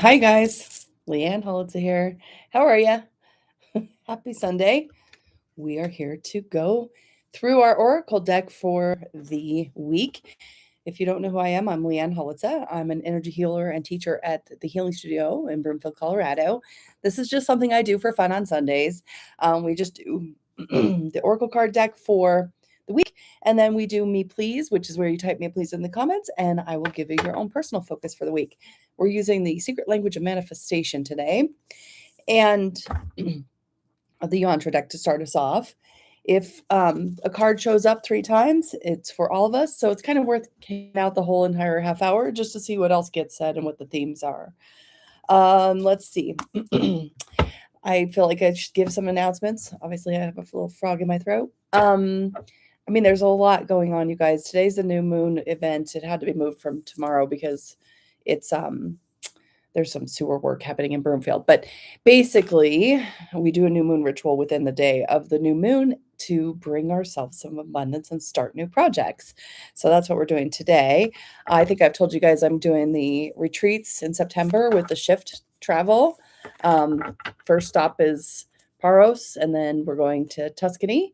Hi guys, Leanne Holitza here. How are you? Happy Sunday. We are here to go through our oracle deck for the week. If you don't know who I am, I'm Leanne Holitza. I'm an energy healer and teacher at the Healing Studio in Broomfield, Colorado. This is just something I do for fun on Sundays. We just do the oracle card deck for the week, and then we do Me Please, which is where you type Me Please in the comments, and I will give you your own personal focus for the week. We're using the secret language of manifestation today, and the yantra deck to start us off. If a card shows up 3 times, it's for all of us. So it's kind of worth hanging out the whole entire half hour just to see what else gets said and what the themes are. Let's see. I feel like I should give some announcements. Obviously, I have a little frog in my throat. There's a lot going on, you guys. Today's the new moon event. It had to be moved from tomorrow because it's there's some sewer work happening in Broomfield. But basically, we do a new moon ritual within the day of the new moon to bring ourselves some abundance and start new projects. So that's what we're doing today. I think I've told you guys I'm doing the retreats in September with the shift travel. First stop is Paros, and then we're going to Tuscany.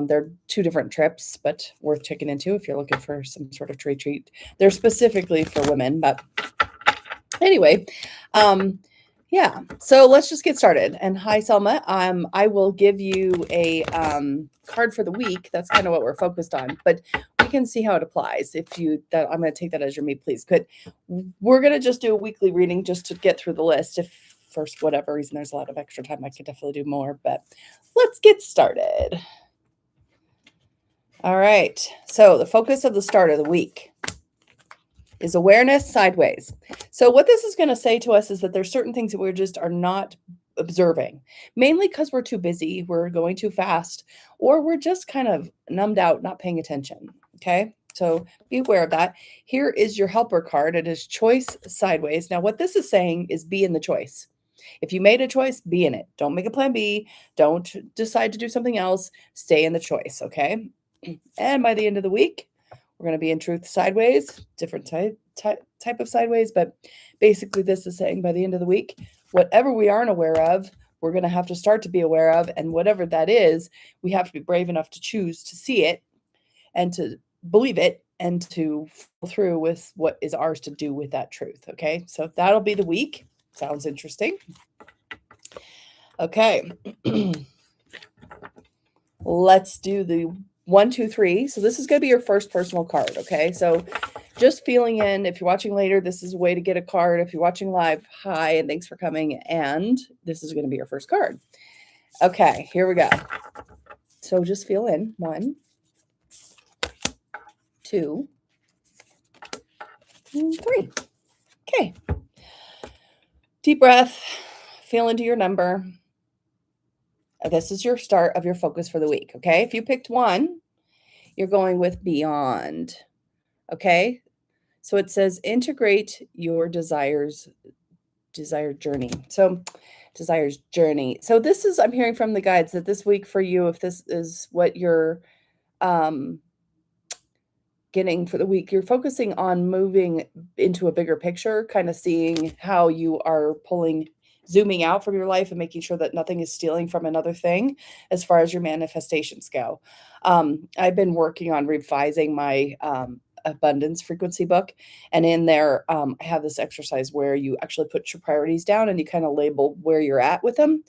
They're 2 different trips, but worth checking into if you're looking for some sort of retreat. They're specifically for women, but anyway, yeah, so let's just get started. And hi, Selma. I will give you a card for the week. That's kind of what we're focused on, but we can see how it applies. I'm going to take that as your Me Please. But we're going to just do a weekly reading just to get through the list. If for whatever reason there's a lot of extra time, I could definitely do more, but let's get started. All right, so the focus of the start of the week is awareness sideways. So what this is going to say to us is that there's certain things that we just are not observing, mainly because we're too busy, we're going too fast, or we're just kind of numbed out, not paying attention. Okay, so be aware of that. Here is your helper card. It is choice sideways. Now, what this is saying is be in the choice. If you made a choice, be in it. Don't make a plan B. Don't decide to do something else. Stay in the choice. Okay. And by the end of the week, we're going to be in truth sideways, different type of sideways. But basically, this is saying by the end of the week, whatever we aren't aware of, we're going to have to start to be aware of. And whatever that is, we have to be brave enough to choose to see it and to believe it and to follow through with what is ours to do with that truth. Okay, so that'll be the week. Sounds interesting. Okay. Let's do the 1, 2, 3. So this is going to be your first personal card. Okay. So just feeling in, if you're watching later, this is a way to get a card. If you're watching live, hi, and thanks for coming. And this is going to be your first card. Okay, here we go. So just feel in. 1, 2, 3. Okay. Deep breath. Feel into your number. This is your start of your focus for the week. Okay. If you picked 1, you're going with beyond. Okay. So it says integrate your desired journey. So desires journey. So this is, I'm hearing from the guides that this week for you, if this is what you're getting for the week, you're focusing on moving into a bigger picture, kind of seeing how you are zooming out from your life and making sure that nothing is stealing from another thing as far as your manifestations go. I've been working on revising my abundance frequency book, and in there I have this exercise where you actually put your priorities down and you kind of label where you're at with them,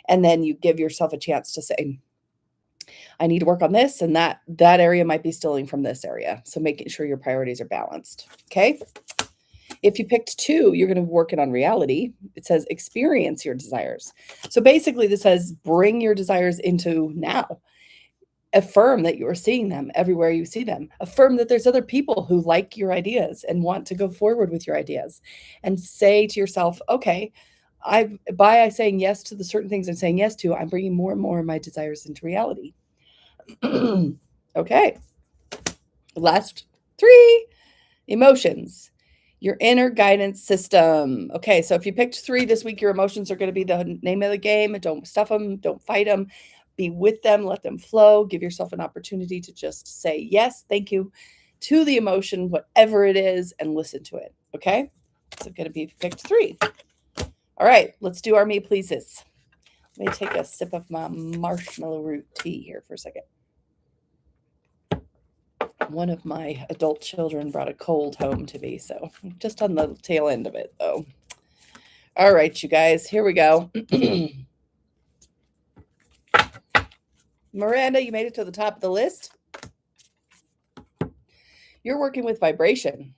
and then you give yourself a chance to say, I need to work on this, and that area might be stealing from this area. So making sure your priorities are balanced. Okay. If you picked 2, you're going to be working on reality. It says experience your desires. So basically this says bring your desires into now. Affirm that you are seeing them everywhere you see them. Affirm that there's other people who like your ideas and want to go forward with your ideas. And say to yourself, okay, by saying yes to the certain things I'm saying yes to, I'm bringing more and more of my desires into reality. Okay. Last 3, emotions. Your inner guidance system. Okay, so if you picked 3 this week, your emotions are going to be the name of the game. Don't stuff them. Don't fight them. Be with them. Let them flow. Give yourself an opportunity to just say yes, thank you, to the emotion, whatever it is, and listen to it. Okay, so going to be picked 3. All right, let's do our me pleases. Let me take a sip of my marshmallow root tea here for a second. One of my adult children brought a cold home to me, so just on the tail end of it, though. All right, you guys, here we go. Miranda, you made it to the top of the list. You're working with vibration.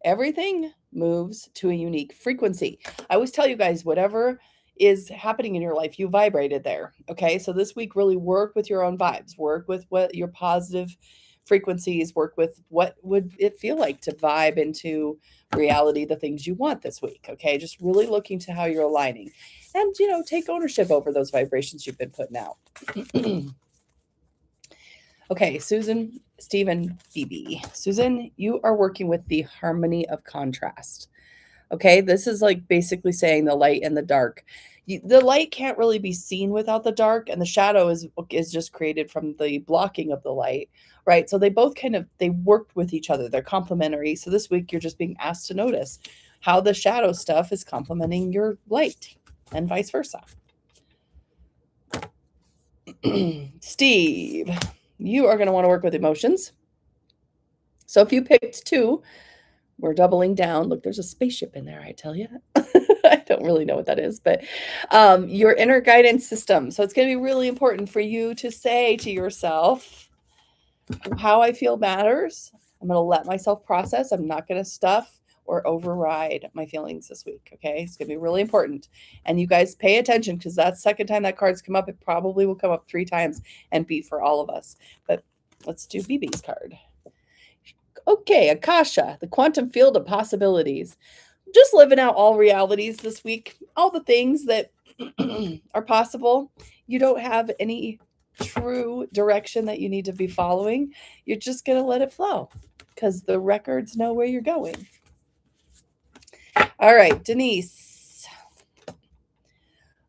Everything moves to a unique frequency. I always tell you guys, whatever is happening in your life, you vibrated there. Okay. So this week, really work with your own vibes, work with what your positive frequencies, work with what would it feel like to vibe into reality, the things you want this week. Okay. Just really looking to how you're aligning and, take ownership over those vibrations you've been putting out. Okay, Susan, Stephen, Phoebe. Susan, you are working with the harmony of contrast. Okay, this is like basically saying the light and the dark. The light can't really be seen without the dark, and the shadow is just created from the blocking of the light, right? So they both they worked with each other. They're complementary. So this week you're just being asked to notice how the shadow stuff is complementing your light, and vice versa. Steve, you are going to want to work with emotions. So if you picked 2, we're doubling down. Look, there's a spaceship in there, I tell you. I don't really know what that is, but your inner guidance system. So it's going to be really important for you to say to yourself, how I feel matters. I'm going to let myself process. I'm not going to stuff or override my feelings this week. Okay. It's going to be really important. And you guys pay attention, because that's the second time that card's come up. It probably will come up 3 times and be for all of us. But let's do BB's card. Okay, Akasha, the quantum field of possibilities. Just living out all realities this week, all the things that are possible. You don't have any true direction that you need to be following. You're just going to let it flow, because the records know where you're going. All right, Denise.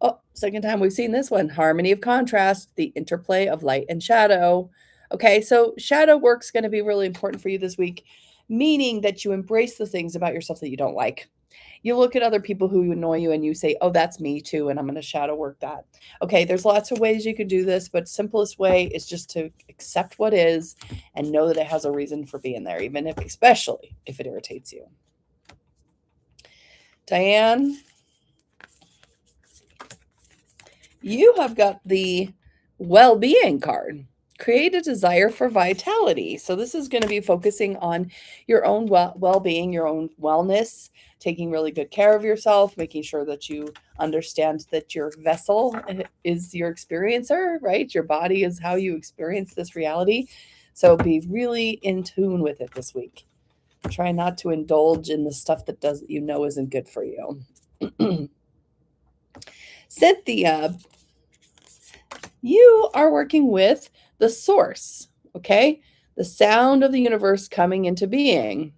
Oh, second time we've seen this one. Harmony of contrast, the interplay of light and shadow. Okay, so shadow work's going to be really important for you this week, meaning that you embrace the things about yourself that you don't like. You look at other people who annoy you and you say, oh, that's me too, and I'm going to shadow work that. Okay, there's lots of ways you can do this, but simplest way is just to accept what is and know that it has a reason for being there, especially if it irritates you. Diane, you have got the well-being card. Create a desire for vitality. So this is going to be focusing on your own well-being, your own wellness, taking really good care of yourself, making sure that you understand that your vessel is your experiencer, right? Your body is how you experience this reality. So be really in tune with it this week. Try not to indulge in the stuff that isn't good for you. Cynthia, you are working with the source, okay? The sound of the universe coming into being.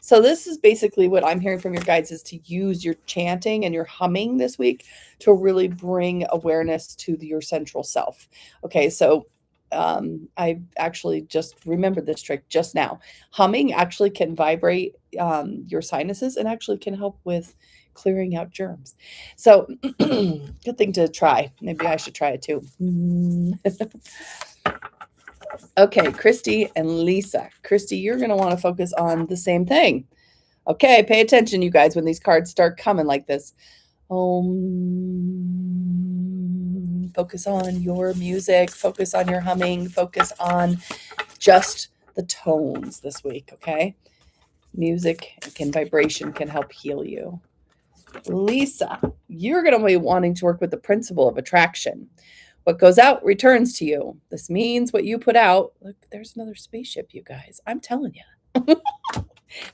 So this is basically what I'm hearing from your guides, is to use your chanting and your humming this week to really bring awareness to your central self. Okay, so I actually just remembered this trick just now. Humming actually can vibrate your sinuses and actually can help with clearing out germs. So good thing to try. Maybe I should try it too. Okay, Christy and Lisa. Christy, you're going to want to focus on the same thing. Okay, pay attention, you guys, when these cards start coming like this. Focus on your music, focus on your humming, focus on just the tones this week, okay? Music and vibration can help heal you. Lisa, you're going to be wanting to work with the principle of attraction. What goes out returns to you. This means what you put out. Look, there's another spaceship, you guys. I'm telling you.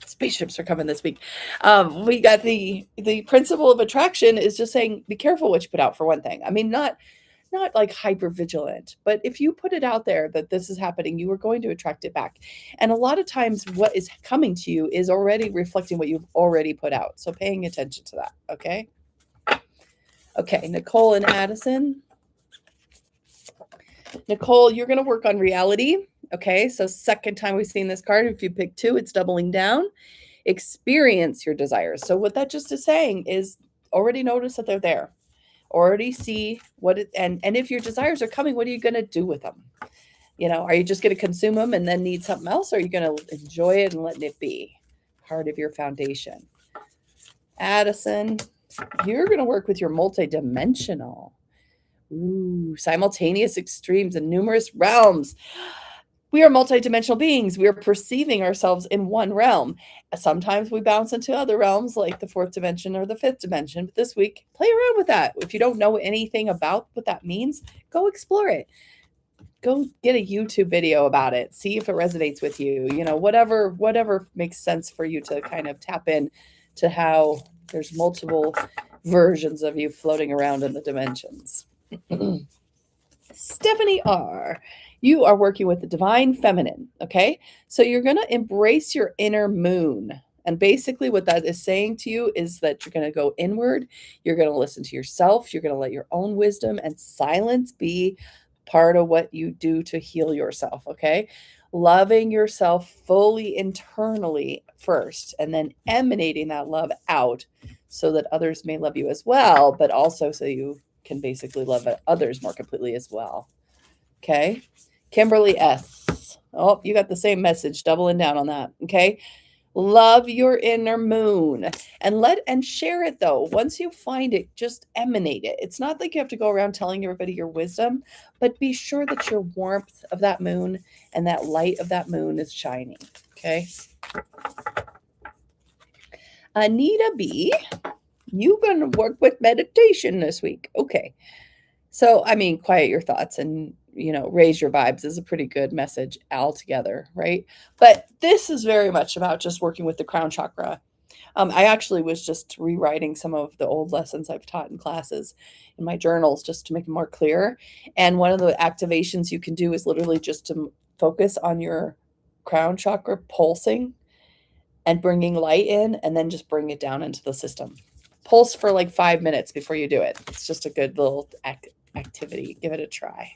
Spaceships are coming this week. We got the principle of attraction is just saying, be careful what you put out, for one thing. I mean, not like hyper vigilant, but if you put it out there that this is happening, you are going to attract it back. And a lot of times what is coming to you is already reflecting what you've already put out. So paying attention to that. Okay. Okay. Nicole and Addison. Nicole, you're going to work on reality. Okay. So second time we've seen this card. If you pick 2, it's doubling down. experience your desires. So what that just is saying is already notice that they're there. Already see what it, and if your desires are coming, what are you going to do with them? Are you just going to consume them and then need something else? Or are you going to enjoy it and let it be part of your foundation? Addison, you're going to work with your multidimensional. Ooh, simultaneous extremes and numerous realms. We are multidimensional beings. We are perceiving ourselves in one realm. Sometimes we bounce into other realms like the fourth dimension or the fifth dimension. But this week, play around with that. If you don't know anything about what that means, go explore it. Go get a YouTube video about it. See if it resonates with you. Whatever makes sense for you to kind of tap in to how there's multiple versions of you floating around in the dimensions. Stephanie R., you are working with the divine feminine, okay? So you're going to embrace your inner moon. And basically what that is saying to you is that you're going to go inward. You're going to listen to yourself. You're going to let your own wisdom and silence be part of what you do to heal yourself, okay? Loving yourself fully internally first, and then emanating that love out so that others may love you as well, but also so you can basically love others more completely as well. Okay. Kimberly S. Oh, you got the same message, doubling down on that. Okay. Love your inner moon and share it though. Once you find it, just emanate it. It's not like you have to go around telling everybody your wisdom, but be sure that your warmth of that moon and that light of that moon is shining. Okay. Anita B., you're going to work with meditation this week. Okay. So, quiet your thoughts and, raise your vibes is a pretty good message altogether, right? But this is very much about just working with the crown chakra. I actually was just rewriting some of the old lessons I've taught in classes in my journals just to make them more clear. And one of the activations you can do is literally just to focus on your crown chakra pulsing and bringing light in, and then just bring it down into the system. Pulse for like 5 minutes before you do it. It's just a good little activity. Give it a try.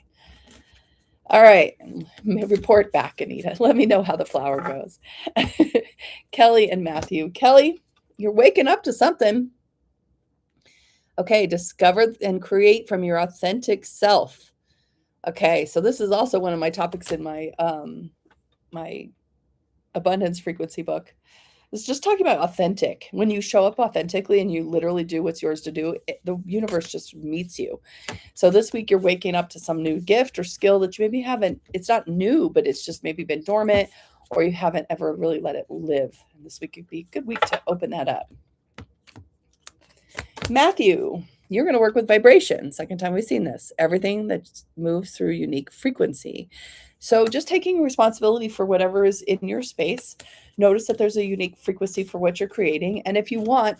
All right. Report back, Anita. Let me know how the flower goes. Kelly and Matthew. Kelly, you're waking up to something. Okay. Discover and create from your authentic self. Okay. So this is also one of my topics in my my abundance frequency book. It's just talking about authentic. When you show up authentically and you literally do what's yours to do, the universe just meets you. So this week you're waking up to some new gift or skill that you maybe haven't, it's not new, but it's just maybe been dormant or you haven't ever really let it live. And this week could be a good week to open that up. Matthew, you're going to work with vibration. Second time we've seen this. Everything that moves through unique frequency. So just taking responsibility for whatever is in your space. Notice that there's a unique frequency for what you're creating. And if you want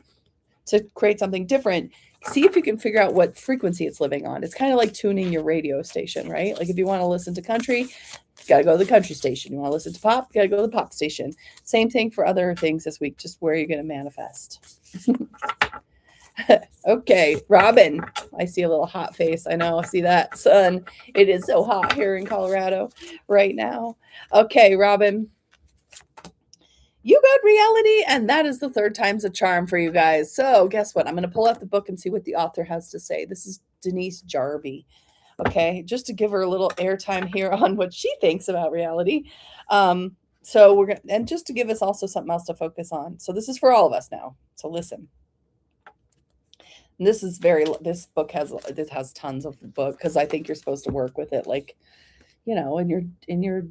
to create something different, see if you can figure out what frequency it's living on. It's kind of like tuning your radio station, right? Like if you want to listen to country, you got to go to the country station. You want to listen to pop, you got to go to the pop station. Same thing for other things this week, just where you're going to manifest. Okay, Robin, I see a little hot face. I know, I see that, sun. It is so hot here in Colorado right now. Okay, Robin, you got reality, and that is the third time's a charm for you guys. So guess what? I'm going to pull out the book and see what the author has to say. This is Denise Jarvie. Okay, just to give her a little airtime here on what she thinks about reality. So we're going to, and just to give us also something else to focus on. So this is for all of us now. So listen. This book has tons of book because I think you're supposed to work with it like, in your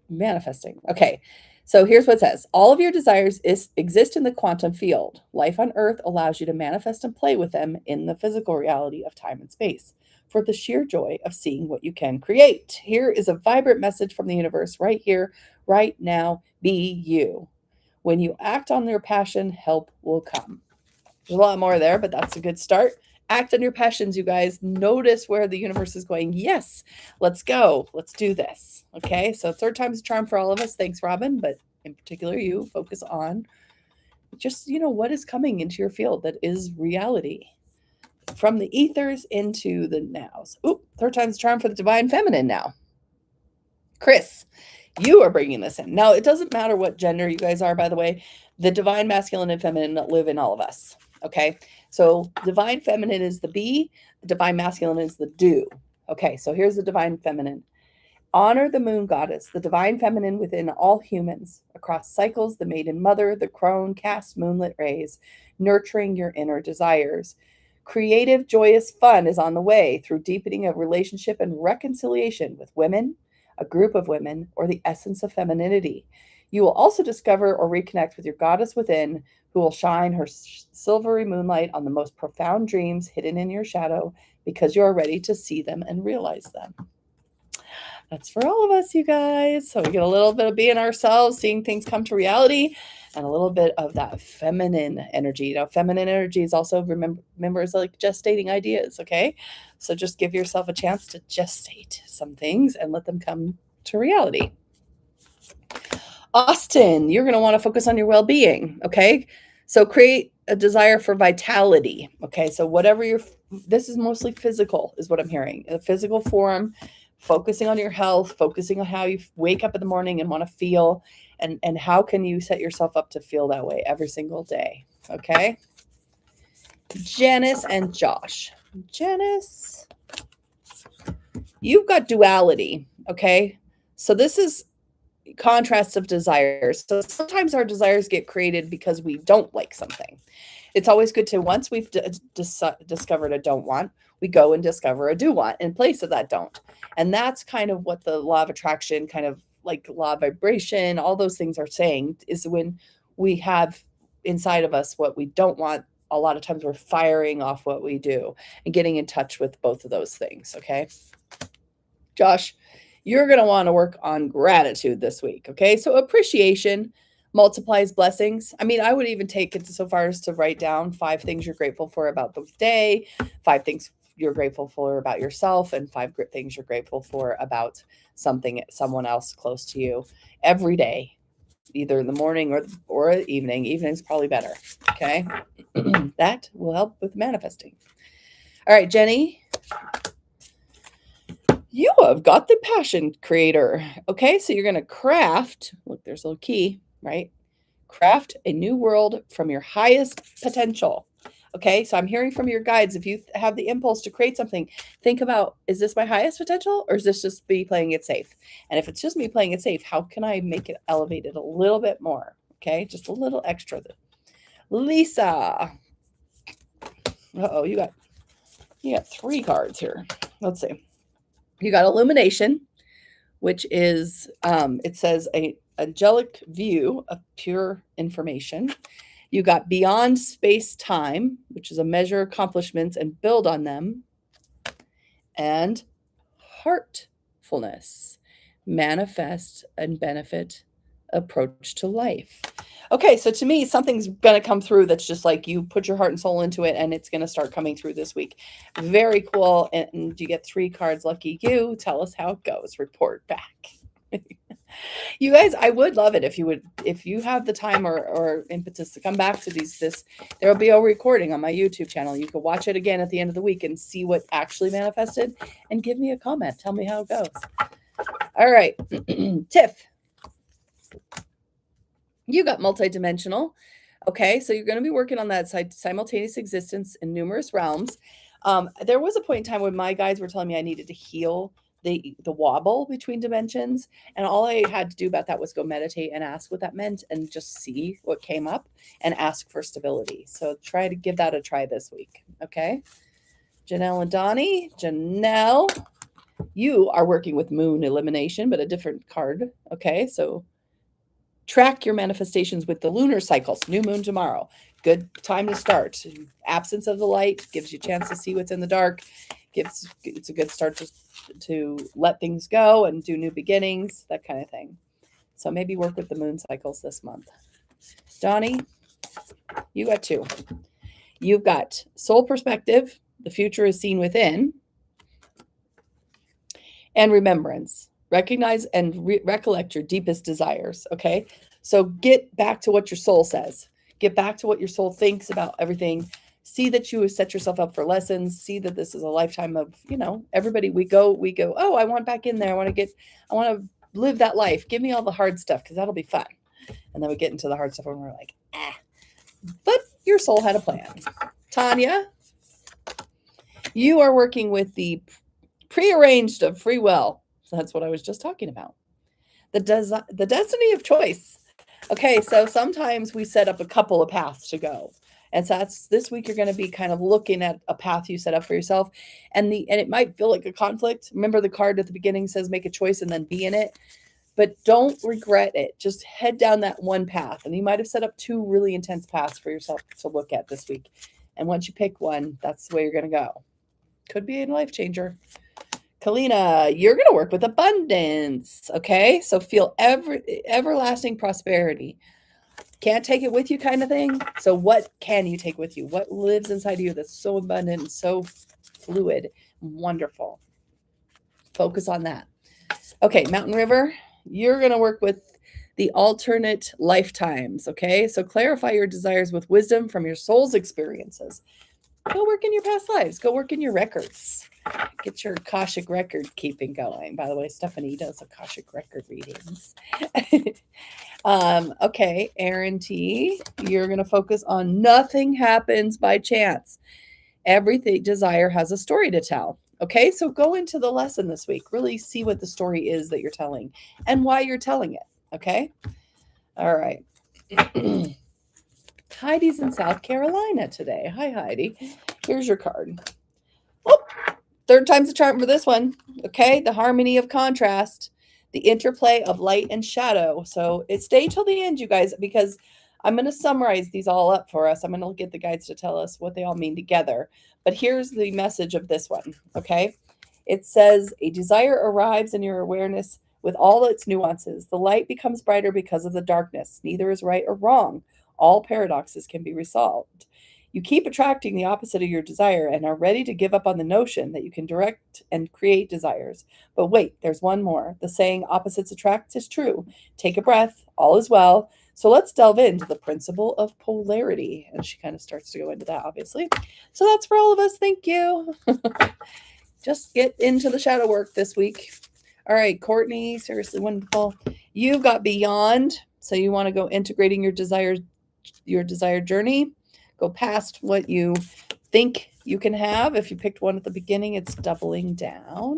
manifesting. Okay. So here's what it says. All of your desires exist in the quantum field. Life on Earth allows you to manifest and play with them in the physical reality of time and space for the sheer joy of seeing what you can create. Here is a vibrant message from the universe right here, right now. Be you. When you act on your passion, help will come. There's a lot more there, but that's a good start. Act on your passions, you guys. Notice where the universe is going. Yes, let's go. Let's do this. Okay, so third time's a charm for all of us. Thanks, Robin. But in particular, you focus on just, what is coming into your field that is reality. From the ethers into the nows. Ooh, third time's a charm for the divine feminine now. Chris, You are bringing this in. Now, it doesn't matter what gender you guys are, by the way. The divine masculine and feminine live in all of us. Okay. So divine feminine is the be, the divine masculine is the do. Okay. So here's the divine feminine. Honor the moon goddess, the divine feminine within all humans, across cycles, the maiden mother, the crone cast moonlit rays, nurturing your inner desires. Creative, joyous fun is on the way through deepening of relationship and reconciliation with women, a group of women, or the essence of femininity. You will also discover or reconnect with your goddess within, who will shine her silvery moonlight on the most profound dreams hidden in your shadow because you are ready to see them and realize them. That's for all of us, you guys. So we get a little bit of being ourselves, seeing things come to reality, and a little bit of that feminine energy. You know, feminine energy is also, remember, is like gestating ideas, okay? So just give yourself a chance to gestate some things and let them come to reality. Austin, you're going to want to focus on your well-being, okay? So create a desire for vitality, okay? So whatever this is mostly physical is what I'm hearing. A physical form, focusing on your health, focusing on how you wake up in the morning and want to feel, and how can you set yourself up to feel that way every single day, okay? Janice and Josh. Janice, you've got duality, okay? So this is contrasts of desires. So sometimes our desires get created because we don't like something. It's always good to, once we've discovered a don't want, we go and discover a do want in place of that don't. And that's kind of what the law of attraction, kind of like law of vibration, all those things are saying, is when we have inside of us what we don't want, a lot of times we're firing off what we do and getting in touch with both of those things. Okay. Josh, you're going to want to work on gratitude this week. Okay. So appreciation multiplies blessings. I mean, I would even take it so far as to write down 5 things you're grateful for about the day, 5 things you're grateful for about yourself, and 5 things you're grateful for about someone else close to you every day, either in the morning or evening. Evening's probably better. Okay. That will help with manifesting. All right, Jenny, you have got the passion creator. Okay. So you're going to craft, look, there's a little key, right? Craft a new world from your highest potential. Okay. So I'm hearing from your guides. If you have the impulse to create something, think about, is this my highest potential, or is this just me playing it safe? And if it's just me playing it safe, how can I make it elevated a little bit more? Okay. Just a little extra. Lisa. Uh-oh, you got 3 cards here. Let's see. You got illumination, which is, it says a angelic view of pure information. You got beyond space-time, which is a measure accomplishments and build on them. And heartfulness, manifest and benefit approach to life. Okay, so to me, something's going to come through that's just like you put your heart and soul into it, and it's going to start coming through this week. Very cool. And you get 3 cards. Lucky you. Tell us how it goes. Report back. You guys, I would love it if you have the time or impetus to come back to this, there will be a recording on my YouTube channel. You can watch it again at the end of the week and see what actually manifested, and give me a comment. Tell me how it goes. All right. Tiff, you got multidimensional. Okay. So you're going to be working on that simultaneous existence in numerous realms. There was a point in time when my guides were telling me I needed to heal the wobble between dimensions, and all I had to do about that was go meditate and ask what that meant, and just see what came up and ask for stability. So try to give that a try this week. Okay. Janelle and Donnie. Janelle, you are working with moon elimination, but a different card. Okay. So track your manifestations with the lunar cycles. New moon tomorrow. Good time to start. Absence of the light gives you a chance to see what's in the dark. It's a good start to let things go and do new beginnings, that kind of thing. So maybe work with the moon cycles this month. Donnie, you got 2. You've got soul perspective. The future is seen within. And remembrance. Recognize and recollect your deepest desires. Okay. So get back to what your soul says. Get back to what your soul thinks about everything. See that you have set yourself up for lessons. See that this is a lifetime of, everybody we go, oh, I want back in there. I want to live that life. Give me all the hard stuff because that'll be fun. And then we get into the hard stuff and we're like, but your soul had a plan. Tanya, you are working with the prearranged of free will. So that's what I was just talking about. The destiny of choice. Okay, so sometimes we set up a couple of paths to go. And so that's this week you're going to be kind of looking at a path you set up for yourself. And it might feel like a conflict. Remember the card at the beginning says make a choice and then be in it. But don't regret it. Just head down that one path. And you might have set up 2 really intense paths for yourself to look at this week. And once you pick one, that's the way you're going to go. Could be a life changer. Kalina, you're going to work with abundance. Okay, so feel everlasting prosperity. Can't take it with you kind of thing. So what can you take with you? What lives inside of you that's so abundant and so fluid and wonderful? Focus on that. Okay, Mountain River, you're going to work with the alternate lifetimes. Okay, so clarify your desires with wisdom from your soul's experiences. Go work in your past lives. Go work in your records. Get your Akashic record keeping going. By the way, Stephanie does Akashic record readings. Okay, Aaron T, you're going to focus on nothing happens by chance. Everything desire has a story to tell. Okay, so go into the lesson this week. Really see what the story is that you're telling and why you're telling it. Okay, all right. Heidi's in South Carolina today. Hi, Heidi. Here's your card. Oh, 3rd time's the charm for this one. Okay, the harmony of contrast, the interplay of light and shadow. So stay till the end, you guys, because I'm going to summarize these all up for us. I'm going to get the guides to tell us what they all mean together. But here's the message of this one. Okay, it says a desire arrives in your awareness with all its nuances. The light becomes brighter because of the darkness. Neither is right or wrong. All paradoxes can be resolved. You keep attracting the opposite of your desire and are ready to give up on the notion that you can direct and create desires. But wait, there's one more. The saying opposites attract is true. Take a breath. All is well. So let's delve into the principle of polarity. And she kind of starts to go into that, obviously. So that's for all of us. Thank you. Just get into the shadow work this week. All right, Courtney, seriously wonderful. You've got beyond. So you want to go integrating your desired journey. Go past what you think you can have. If you picked one at the beginning, it's doubling down.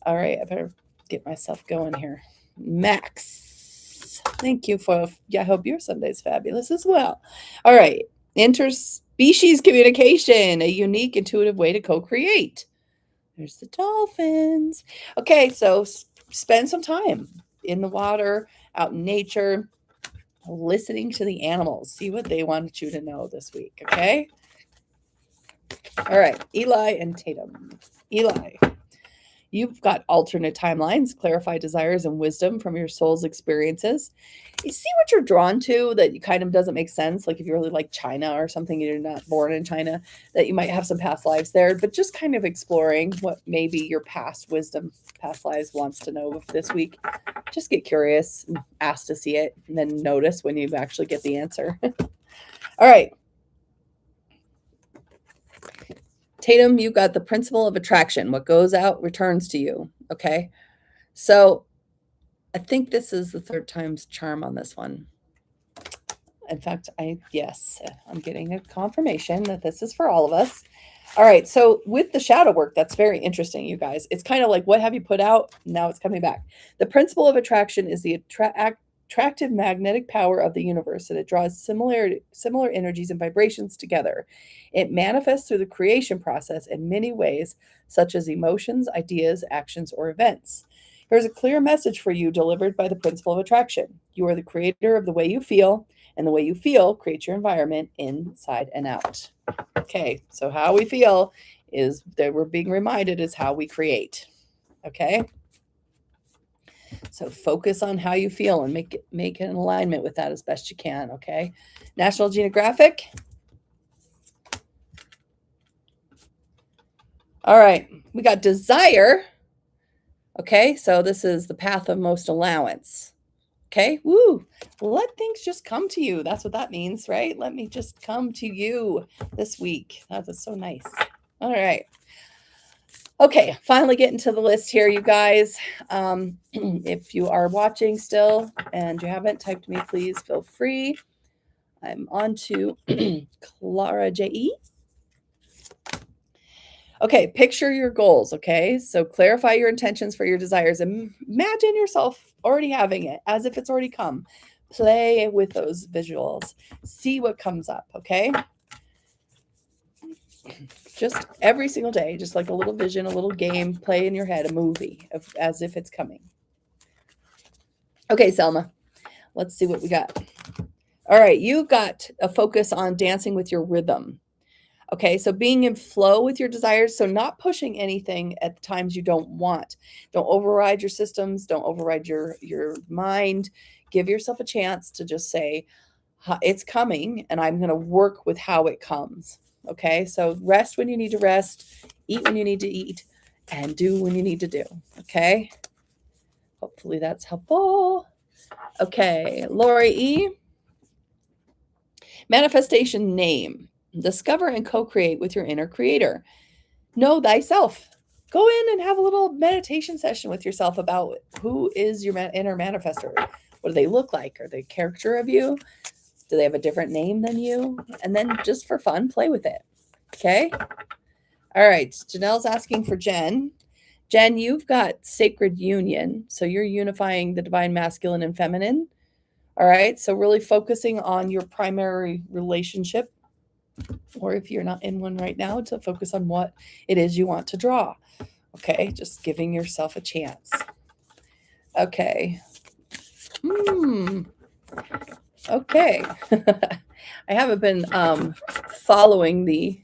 All right, I better get myself going here. Max, thank you for, I hope your Sunday's fabulous as well. All right, interspecies communication, a unique, intuitive way to co-create. There's the dolphins. Okay, so spend some time in the water, out in nature, listening to the animals. See what they wanted you to know this week, okay? All right, Eli and Tatum. Eli, you've got alternate timelines, clarify desires and wisdom from your soul's experiences. You see what you're drawn to that you kind of doesn't make sense, like if you really like China or something, you're not born in China, that you might have some past lives there, but just kind of exploring what maybe your past wisdom, past lives wants to know this week. Just get curious and ask to see it, and then notice when you actually get the answer. All right. Tatum, you've got the principle of attraction. What goes out returns to you. Okay. So I think this is the 3rd time's charm on this one. In fact, I'm getting a confirmation that this is for all of us. All right. So with the shadow work, that's very interesting, you guys. It's kind of like, what have you put out? Now it's coming back. The principle of attraction is the attractive magnetic power of the universe, and it draws similar energies and vibrations together. It manifests through the creation process in many ways, such as emotions, ideas, actions, or events. Here's a clear message for you delivered by the principle of attraction. You are the creator of the way you feel, and the way you feel creates your environment inside and out. Okay, so how we feel is that we're being reminded is how we create. Okay? So focus on how you feel and make an alignment with that as best you can, okay? National Geographic. All right, we got desire. Okay, so this is the path of most allowance. Okay, woo, let things just come to you. That's what that means, right? Let me just come to you this week. That is so nice. All right. Okay, finally getting to the list here, you guys. If you are watching still and you haven't typed me, please feel free. I'm on to Clara J.E. Okay, picture your goals, okay? So clarify your intentions for your desires. Imagine yourself already having it as if it's already come. Play with those visuals. See what comes up, okay? Just every single day, just like a little vision, a little game, play in your head, a movie as if it's coming. Okay, Selma, let's see what we got. All right, you got a focus on dancing with your rhythm. Okay, so being in flow with your desires, so not pushing anything at the times you don't want. Don't override your systems, don't override your mind. Give yourself a chance to just say, it's coming, and I'm going to work with how it comes. Okay, so rest when you need to rest, eat when you need to eat, and do when you need to do. Okay, hopefully that's helpful. Okay, Lori E. Manifestation name. Discover and co-create with your inner creator. Know thyself. Go in and have a little meditation session with yourself about who is your inner manifester. What do they look like? Are they a character of you? Do they have a different name than you? And then just for fun, play with it. Okay? All right. Janelle's asking for Jen. Jen, you've got sacred union. So you're unifying the divine masculine and feminine. All right. So really focusing on your primary relationship, or if you're not in one right now, to focus on what it is you want to draw. Okay. Just giving yourself a chance. Okay. Okay. I haven't been following the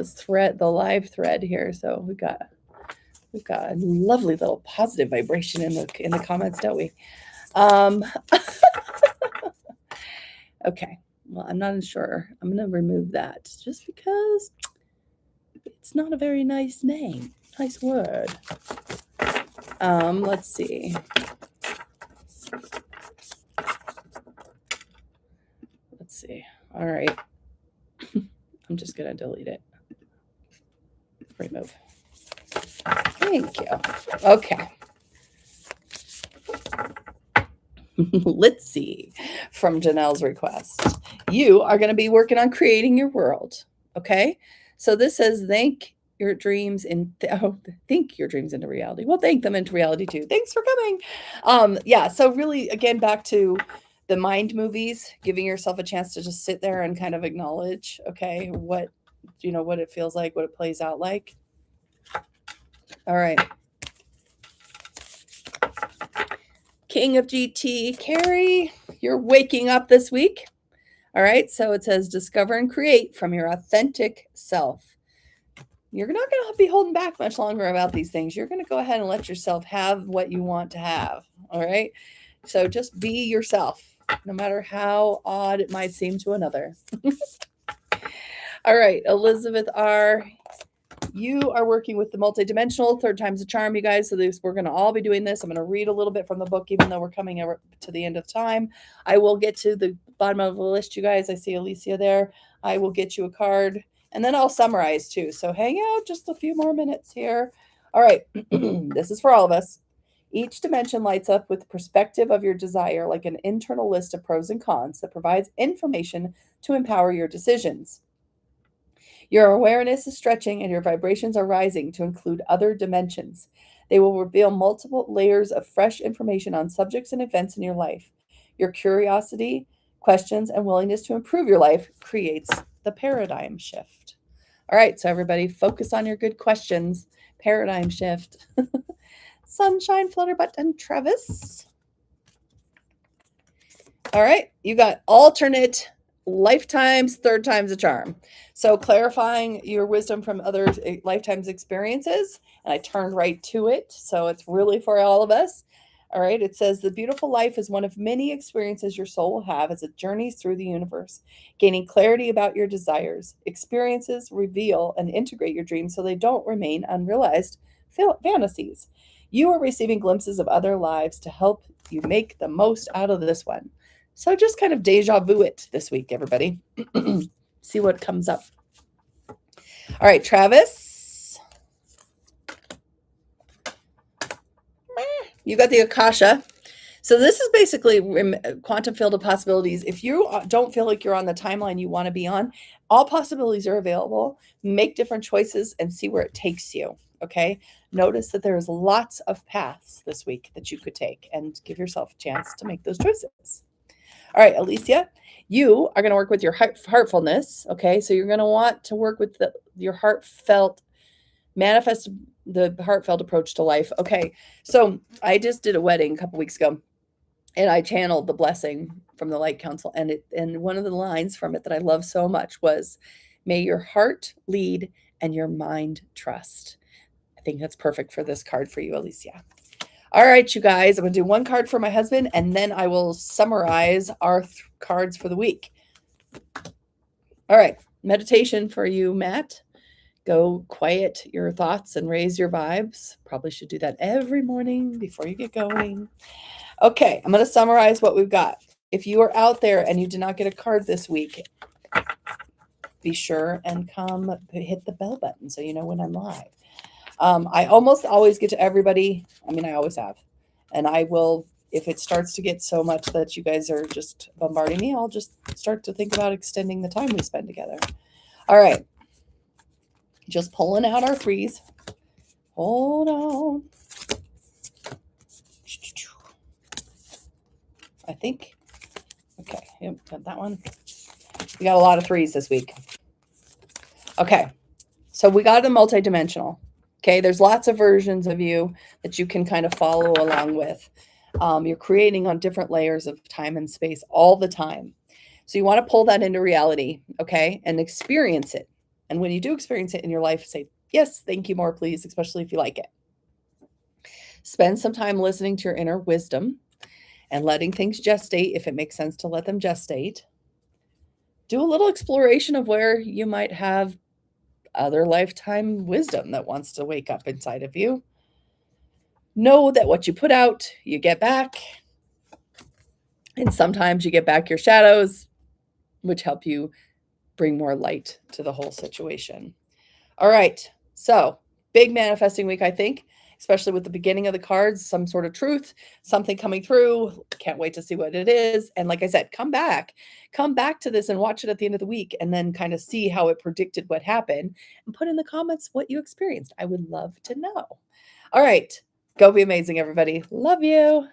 thread, the live thread here. So we've got a lovely little positive vibration in the comments, don't we? Okay. Well, I'm not sure. I'm going to remove that just because it's not a very nice name. Nice word. Let's see. Let's see. All right. I'm just going to delete it. Remove. Thank you. Okay. Let's see. From Janelle's request. You are going to be working on creating your world. Okay. So this says, think your dreams think your dreams into reality. Well, think them into reality too. Thanks for coming. Yeah. So really, again, back to the mind movies, giving yourself a chance to just sit there and kind of acknowledge, okay, what it feels like, what it plays out like. All right. King of GT, Carrie, you're waking up this week. All right. So it says, discover and create from your authentic self. You're not going to be holding back much longer about these things. You're going to go ahead and let yourself have what you want to have. All right. So just be yourself, no matter how odd it might seem to another. All right. Elizabeth R., you are working with the multidimensional, third time's a charm, you guys. So we're going to all be doing this. I'm going to read a little bit from the book, even though we're coming to the end of time. I will get to the bottom of the list, you guys. I see Alicia there. I will get you a card, and then I'll summarize too. So hang out just a few more minutes here. All right. This is for all of us. Each dimension lights up with the perspective of your desire, like an internal list of pros and cons that provides information to empower your decisions. Your awareness is stretching and your vibrations are rising to include other dimensions. They will reveal multiple layers of fresh information on subjects and events in your life. Your curiosity, questions, and willingness to improve your life creates the paradigm shift. All right, so everybody focus on your good questions. Paradigm shift. Sunshine, Flutterbutt, and Travis. All right, you got alternate lifetimes, third time's a charm. So clarifying your wisdom from other lifetimes experiences. And I turned right to it. So it's really for all of us. All right. It says the beautiful life is one of many experiences your soul will have as it journeys through the universe, gaining clarity about your desires. Experiences reveal and integrate your dreams so they don't remain unrealized fantasies. You are receiving glimpses of other lives to help you make the most out of this one. So just kind of deja vu it this week, everybody. See what comes up. All right, Travis. You got the Akasha. So this is basically quantum field of possibilities. If you don't feel like you're on the timeline you want to be on, all possibilities are available. Make different choices and see where it takes you. Okay. Notice that there's lots of paths this week that you could take, and give yourself a chance to make those choices. All right, Alicia, you are going to work with your heartfulness. Okay. So you're going to want to work with your heartfelt, manifest the heartfelt approach to life. Okay. So I just did a wedding a couple weeks ago, and I channeled the blessing from the Light Council, and one of the lines from it that I love so much was, "May your heart lead and your mind trust." I think that's perfect for this card for you, Alicia. All right, you guys, I'm going to do one card for my husband, and then I will summarize our cards for the week. All right, meditation for you, Matt. Go quiet your thoughts and raise your vibes. Probably should do that every morning before you get going. Okay, I'm going to summarize what we've got. If you are out there and you did not get a card this week, be sure and come hit the bell button so you know when I'm live. I almost always get to everybody. I mean, I always have. And I will, if it starts to get so much that you guys are just bombarding me, I'll just start to think about extending the time we spend together. All right. Just pulling out our threes. Hold on. I think. Okay, yep, got that one. We got a lot of threes this week. Okay, so we got a multidimensional. Okay, there's lots of versions of you that you can kind of follow along with. You're creating on different layers of time and space all the time. So you want to pull that into reality, okay, and experience it. And when you do experience it in your life, say, yes, thank you, more please, especially if you like it. Spend some time listening to your inner wisdom and letting things gestate if it makes sense to let them gestate. Do a little exploration of where you might have other lifetime wisdom that wants to wake up inside of you. Know that what you put out, you get back. And sometimes you get back your shadows, which help you bring more light to the whole situation. All right. So, big manifesting week, I think, especially with the beginning of the cards, some sort of truth, something coming through. Can't wait to see what it is. And like I said, come back to this and watch it at the end of the week, and then kind of see how it predicted what happened, and put in the comments what you experienced. I would love to know. All right. Go be amazing, everybody. Love you.